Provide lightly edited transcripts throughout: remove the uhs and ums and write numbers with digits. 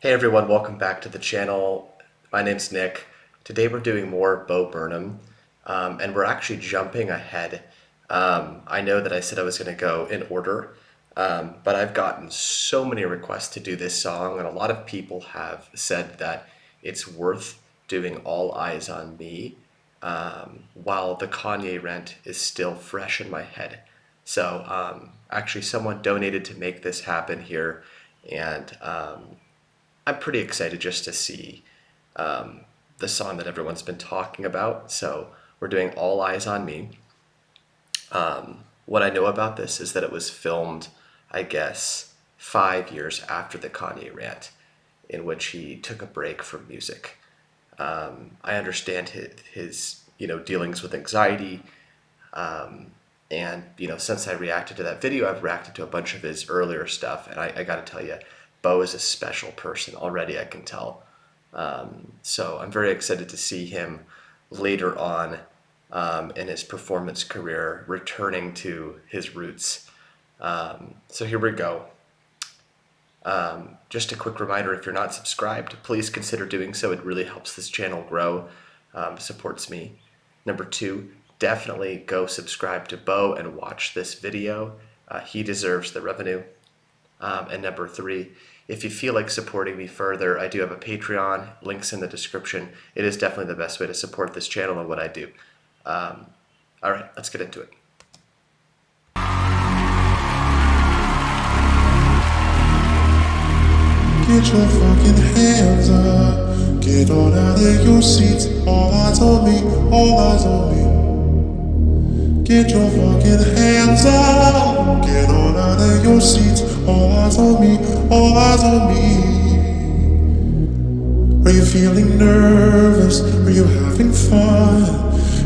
Hey everyone, welcome back to the channel. My name's Nick. Today we're doing more Bo Burnham, and we're actually jumping ahead. I know that I said I was going to go in order, but I've gotten so many requests to do this song, and a lot of people have said that it's worth doing All Eyes on Me while the Kanye rant is still fresh in my head. So actually, someone donated to make this happen here, and I'm pretty excited just to see the song that everyone's been talking about. So we're doing All Eyes on Me. What I know about this is that it was filmed, I guess, 5 years after the Kanye rant, in which he took a break from music. I understand his dealings with anxiety, and since I reacted to that video, I've reacted to a bunch of his earlier stuff, and I got to tell you, Bo is a special person already. I can tell. So I'm very excited to see him later on in his performance career, returning to his roots. So here we go. Just a quick reminder, if you're not subscribed, please consider doing so. It really helps this channel grow, supports me. Number two, definitely go subscribe to Bo and watch this video. He deserves the revenue. And number three, if you feel like supporting me further, I do have a Patreon, links in the description. It is definitely the best way to support this channel and what I do. All right, let's get into it. Get your fucking hands up. Get on out of your seats. All eyes on me. All eyes on me. Get your fucking hands up. Get on out of your seats. All eyes on me. All eyes on me. Are you feeling nervous? Are you having fun?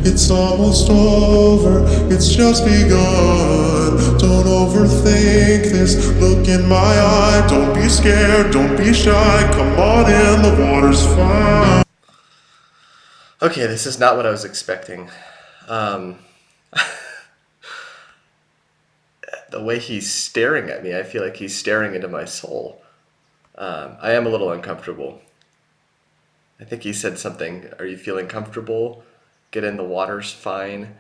It's almost over, it's just begun. Don't overthink this, look in my eye. Don't be scared, don't be shy. Come on in, the water's fine. Okay, this is not what I was expecting. The way he's staring at me, I feel like he's staring into my soul. I am a little uncomfortable. I think he said something, are you feeling comfortable? Get in, the water's fine.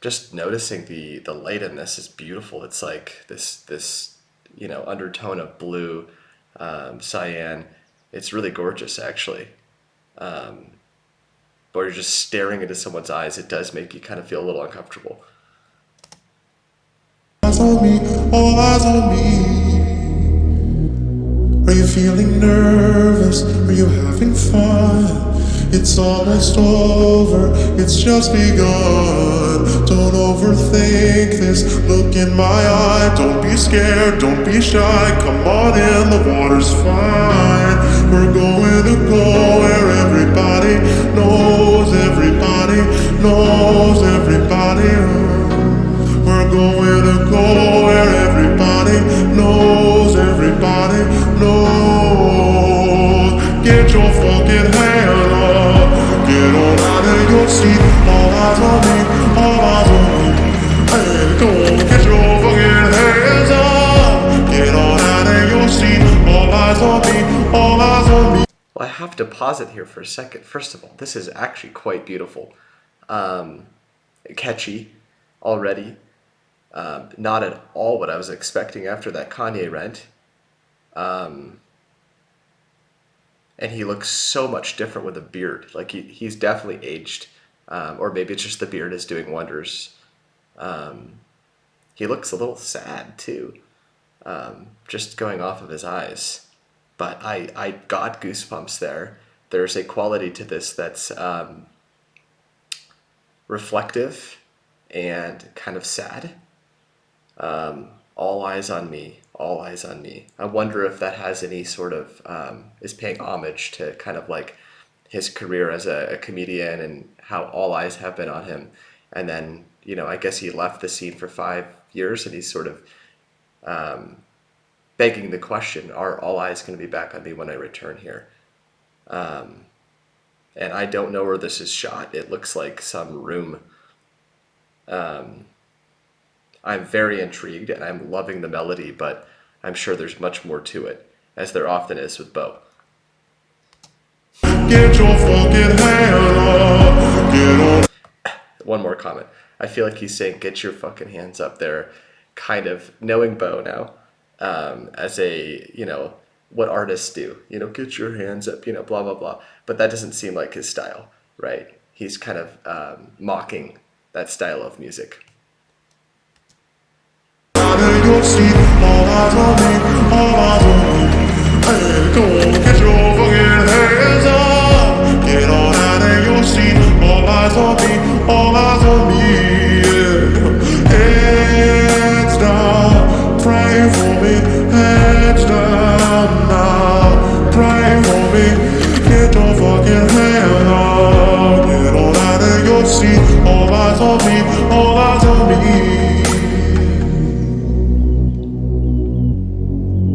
Just noticing the light in this is beautiful. It's like this undertone of blue, cyan. It's really gorgeous, actually. But you're just staring into someone's eyes. It does make you kind of feel a little uncomfortable. Eyes on me, all eyes on me. Are you feeling nervous? Are you having fun? It's almost over, it's just begun. Don't overthink this, look in my eye. Don't be scared, don't be shy. Come on in, the water's fine. We're going to go where everybody knows everybody, knows everybody. We're going to go where everybody knows everybody, knows. Get your fucking hand up. Get on out of your seat. All eyes on me. All eyes on me. Hey, go on, get your fucking hands up. Get on out of your seat. All eyes on me. All eyes on me. Well, I have to pause it here for a second. First of all, this is actually quite beautiful. Catchy already. Not at all what I was expecting after that Kanye rant. And he looks so much different with a beard. Like he's definitely aged. Or maybe it's just the beard is doing wonders. He looks a little sad too, just going off of his eyes. But I got goosebumps there. There's a quality to this that's reflective and kind of sad. All eyes on me, all eyes on me. I wonder if that has any sort of, is paying homage to kind of like his career as a comedian and how all eyes have been on him. And then, I guess he left the scene for 5 years and he's sort of begging the question, are all eyes going to be back on me when I return here? And I don't know where this is shot. It looks like some room. I'm very intrigued and I'm loving the melody, but I'm sure there's much more to it, as there often is with Bo. Get your fucking hand up. Get on. One more comment. I feel like he's saying, "Get your fucking hands up there," kind of knowing Bo now, as a what artists do. Get your hands up. Blah blah blah. But that doesn't seem like his style, right? He's kind of mocking that style of music. Out of your seat, all eyes on me, all eyes on me. Hey, go on, get your fucking hands up. Get on out of your seat, all eyes on me, all eyes on me. Yeah. Heads down, pray for me. Heads down now, pray for me. Get your fucking hands up. Get on out of your seat, all eyes on me, all eyes on me.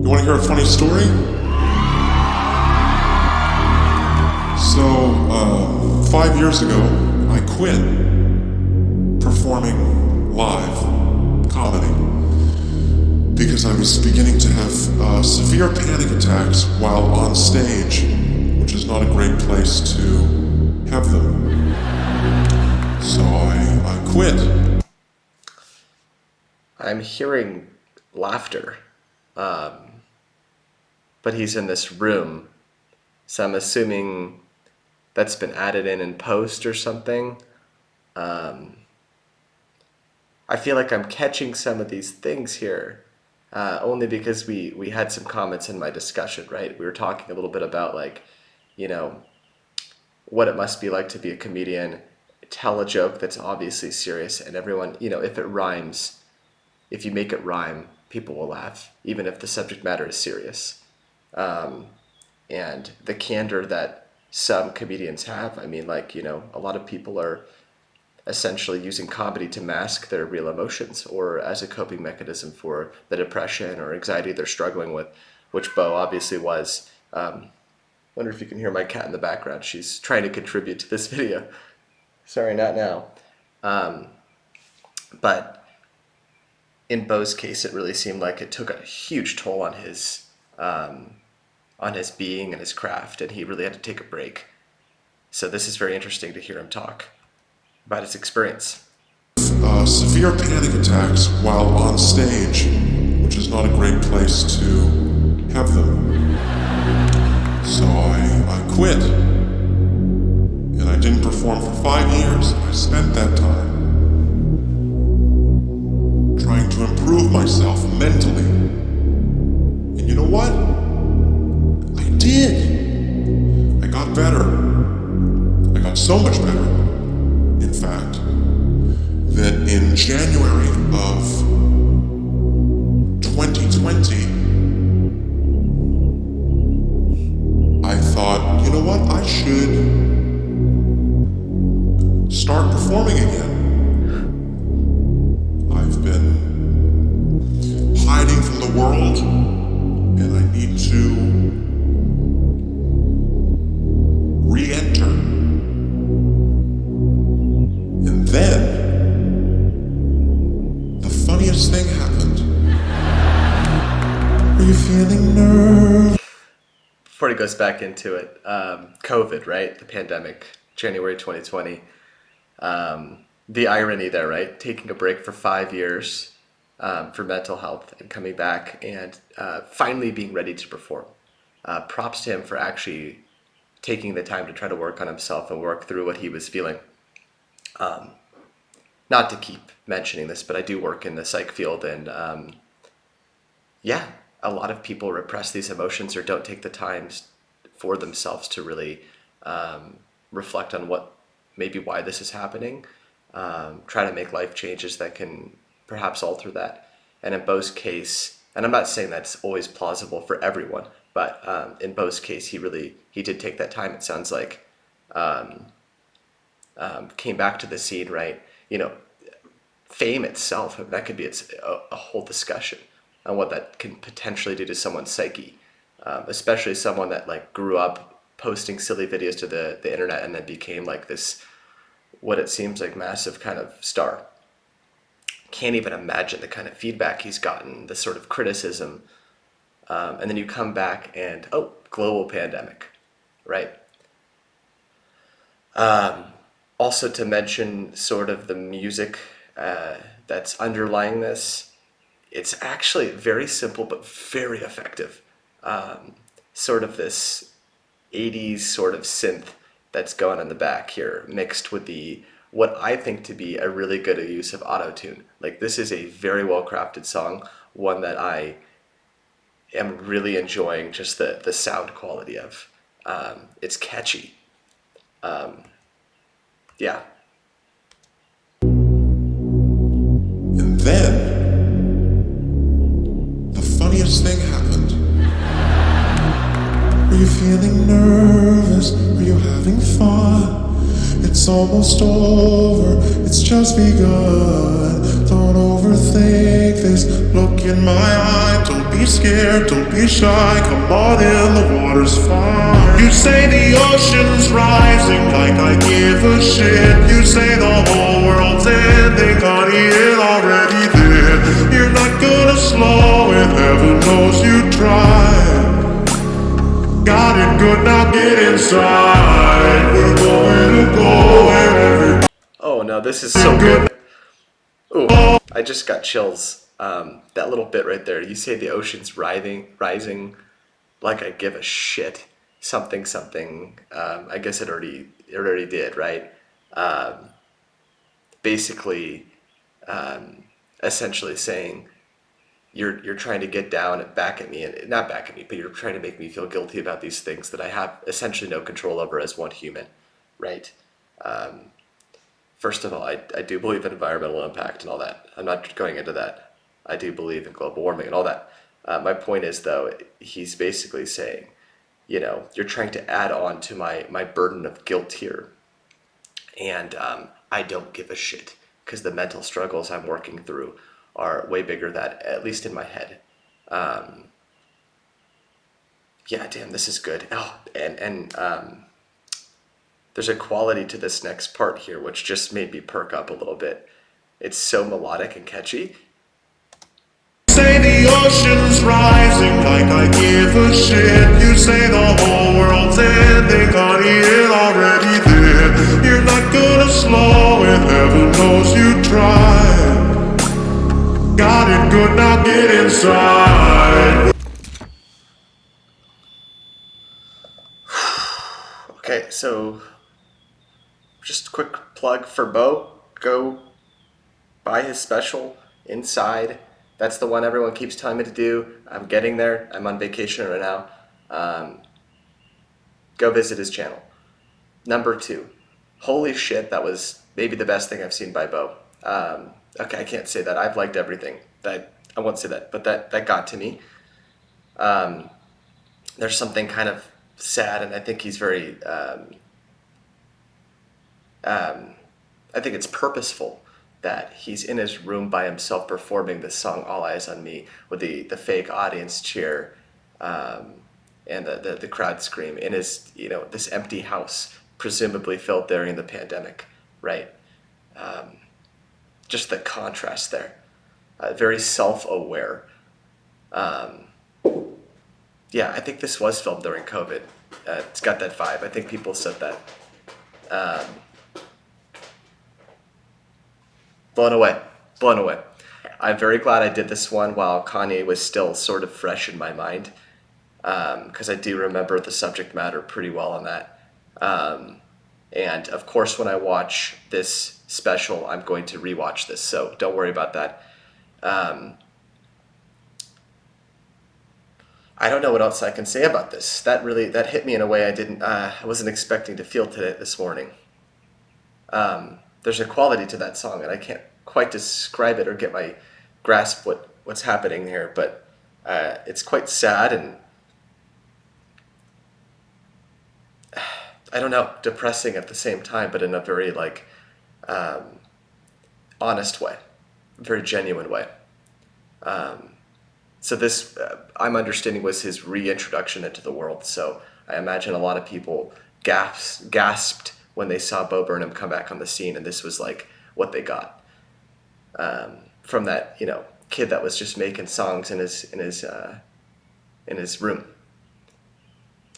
You want to hear a funny story? So, 5 years ago, I quit performing live comedy because I was beginning to have severe panic attacks while on stage, which is not a great place to have them. So I quit. I'm hearing laughter, but he's in this room, so I'm assuming that's been added in post or something. I feel like I'm catching some of these things here, only because we had some comments in my discussion, right? We were talking a little bit about like, you know, what it must be like to be a comedian, tell a joke that's obviously serious, and everyone, if it rhymes, if you make it rhyme, people will laugh, even if the subject matter is serious. And the candor that some comedians have, I mean, like, a lot of people are essentially using comedy to mask their real emotions or as a coping mechanism for the depression or anxiety they're struggling with, which Bo obviously was. Wonder if you can hear my cat in the background. She's trying to contribute to this video. Sorry, not now. But in Bo's case, it really seemed like it took a huge toll on his being and his craft, and he really had to take a break. So this is very interesting to hear him talk about his experience. Severe panic attacks while on stage, which is not a great place to have them. So I quit. And I didn't perform for 5 years. I spent that time trying to improve myself mentally. And you know what? I did. I got better. I got so much better, in fact, that in January of 2020, I thought, you know what, I should start performing again. I've been hiding from the world, and I need to re-enter. And then, the funniest thing happened. Are you feeling nervous? Before he goes back into it, COVID, right? The pandemic, January 2020. The irony there, right? Taking a break for 5 years for mental health and coming back and finally being ready to perform. Props to him for actually taking the time to try to work on himself and work through what he was feeling. Not to keep mentioning this, but I do work in the psych field, and yeah, a lot of people repress these emotions or don't take the time for themselves to really reflect on what maybe why this is happening. Try to make life changes that can perhaps alter that. And in Bo's case, and I'm not saying that's always plausible for everyone, but in Bo's case, he did take that time. It sounds like came back to the scene, right? Fame itself, that could be a whole discussion on what that can potentially do to someone's psyche, especially someone that like grew up posting silly videos to the internet and then became like this, what it seems like massive kind of star. Can't even imagine the kind of feedback he's gotten, the sort of criticism, And then you come back and, oh, global pandemic, right? Also, to mention sort of the music that's underlying this, it's actually very simple but very effective. Sort of this 80s sort of synth that's going in the back here, mixed with the what I think to be a really good use of autotune. Like, this is a very well crafted song, one that I am really enjoying just the sound quality of. It's catchy. Yeah. And then, the funniest thing happened. Are you feeling nervous? Are you having fun? It's almost over, it's just begun. Don't overthink this, look in my eye. Don't be scared, don't be shy. Come on in, the water's fine. You say the ocean's rising like I give a shit. You say the whole world's ending, honey, it already did. You're not gonna slow it, heaven knows you tried. Got it good, now get inside. We're going to go wherever. Oh no, this is so good. Ooh, I just got chills. That little bit right there. You say the ocean's rising, like I give a shit. Something, something. I guess it already did, right? Basically, essentially saying you're trying to get down and back at me, and not back at me, but you're trying to make me feel guilty about these things that I have essentially no control over as one human, right? First of all, I do believe in environmental impact and all that. I'm not going into that. I do believe in global warming and all that. My point is, though, he's basically saying, you're trying to add on to my burden of guilt here. And I don't give a shit because the mental struggles I'm working through are way bigger than, at least in my head. Yeah, damn, this is good. Oh, and there's a quality to this next part here which just made me perk up a little bit. It's so melodic and catchy. Say the ocean's rising like I give a shit. You say the whole world's ending, honey, it already did. You're not gonna slow it, heaven knows you tried. Got it good, now get inside. Okay, so just a quick plug for Bo. Go buy his special, Inside. That's the one everyone keeps telling me to do. I'm getting there. I'm on vacation right now. Go visit his channel. Number two, holy shit, that was maybe the best thing I've seen by Bo. Okay, I can't say that. I've liked everything. I won't say that, but that got to me. There's something kind of sad, and I think he's very. I think it's purposeful that he's in his room by himself performing this song "All Eyes on Me" with the fake audience cheer, and the crowd scream in his this empty house, presumably filled during the pandemic, right? Just the contrast there, very self-aware. Yeah, I think this was filmed during COVID. It's got that vibe. I think people said that. Blown away, blown away. I'm very glad I did this one while Kanye was still sort of fresh in my mind, because I do remember the subject matter pretty well on that. And of course, when I watch this special, I'm going to rewatch this, so don't worry about that. I don't know what else I can say about this. That hit me in a way I wasn't expecting to feel today this morning. There's a quality to that song, and I can't quite describe it or get my grasp what's happening here, but it's quite sad and I don't know, depressing at the same time, but in a very honest way, very genuine way. So this, I'm understanding, was his reintroduction into the world. So I imagine a lot of people gasped when they saw Bo Burnham come back on the scene, and this was like what they got from that kid that was just making songs in his in his room.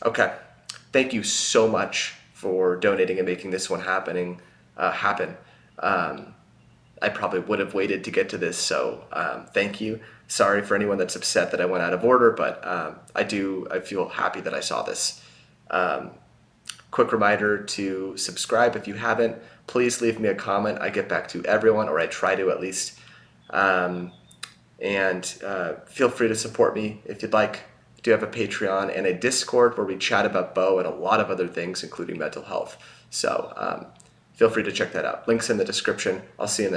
Okay, thank you so much for donating and making this one happen. I probably would have waited to get to this, so thank you. Sorry for anyone that's upset that I went out of order, but I feel happy that I saw this. Quick reminder to subscribe if you haven't. Please leave me a comment. I get back to everyone, or I try to at least. And feel free to support me if you'd like. I do have a Patreon and a Discord where we chat about Bo and a lot of other things, including mental health. So feel free to check that out. Links in the description. I'll see you in the